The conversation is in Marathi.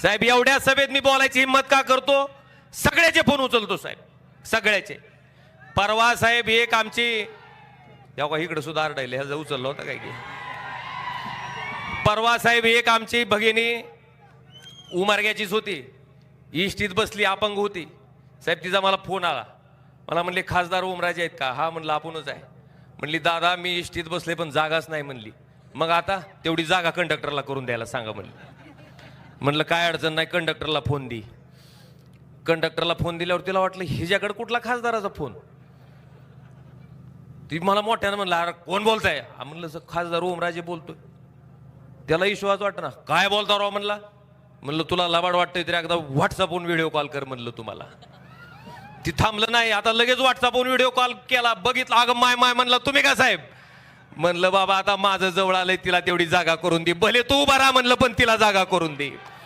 साहेब एवढ्या सभेत मी बोलायची हिंमत का करतो? सगळ्याचे फोन उचलतो साहेब, सगळ्याचे. परवा साहेब एक आमची इकडे सुद्धा आरडायले ह्याचा उचलला होता काय की. परवा साहेब एक आमची भगिनी उमरग्याचीच होती, इष्टीत बसली, अपंग होती साहेब. तिचा मला फोन आला, मला म्हणले खासदार ओमराजे आहेत का? हा म्हणलं आपणच आहे. म्हणली दादा मी इष्टीत बसले पण जागाच नाही म्हणली. मग आता तेवढी जागा कंडक्टरला करून द्यायला सांगा म्हणलं. म्हणलं काय अडचण नाही, कंडक्टरला फोन दे. कंडक्टरला फोन दिल्यावर तिला वाटलं हिच्याकडे कुठला खासदाराचा फोन. ती मला मोठ्यानं म्हणलं अरे कोण बोलताय? म्हणलं खासदार ओमराजे बोलतोय. त्याला विश्वास वाटत ना, काय बोलता राव म्हणला. म्हणलं तुला लबाड वाटतंय तरी एकदा व्हॉट्सअपवरून व्हिडिओ कॉल कर म्हणलं तुम्हाला. ती थांबलं नाही, आता लगेच व्हॉट्सअपवरून व्हिडिओ कॉल केला. बघितलं अगं माय माय म्हणला तुम्ही का साहेब? म्हणलं बाबा आता माझं जवळ आलंय, तिला तेवढी जागा करून दे. भले तू उभा राहा म्हणलं पण तिला जागा करून दे.